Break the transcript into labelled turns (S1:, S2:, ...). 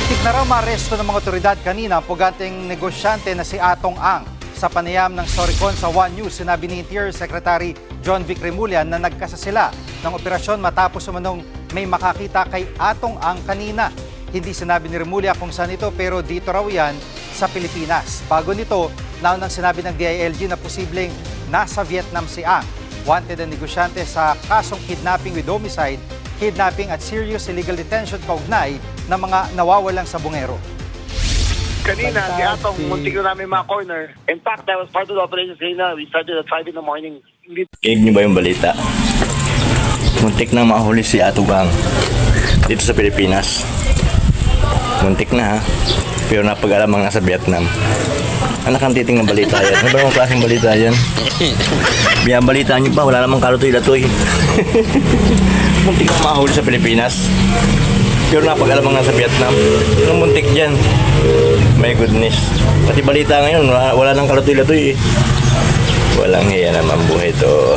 S1: Muntik na raw maaresto ng mga otoridad kanina ang puganteng negosyante na si Atong Ang. Sa panayam ng Soricon sa One News, sinabi ni Interior Secretary John Vic Remulla na nagkasa sila ng operasyon matapos umanong may makakita kay Atong Ang kanina. Hindi sinabi ni Remulla kung saan ito pero dito raw yan sa Pilipinas. Bago nito, naunang sinabi ng DILG na posibleng nasa Vietnam si Ang. Wanted ang negosyante sa kasong kidnapping with homicide, kidnapping at serious illegal detention kaugnay ng mga nawawalang sabungero.
S2: Kanina, si Atong, muntik na namin mga corner. In fact, that was part of the operation kanina. We started at 5 in the morning.
S3: Kinig niyo ba yung balita? Muntik na mahuli si Atong Ang dito sa Pilipinas. Muntik na ha. Pero napag-alamang nasa Vietnam. Anak ang titing ng balita yan. Ano ba yung klaseng balita yan? Biyang balita niyo pa, wala namang kalutoy-latoy. Muntik na mahuli sa Pilipinas. Pero napag-alamang nasa Vietnam. Anong muntik dyan? My goodness. Pati balita ngayon, wala nang kalutoy-latoy eh. Walang hiya naman buhay to.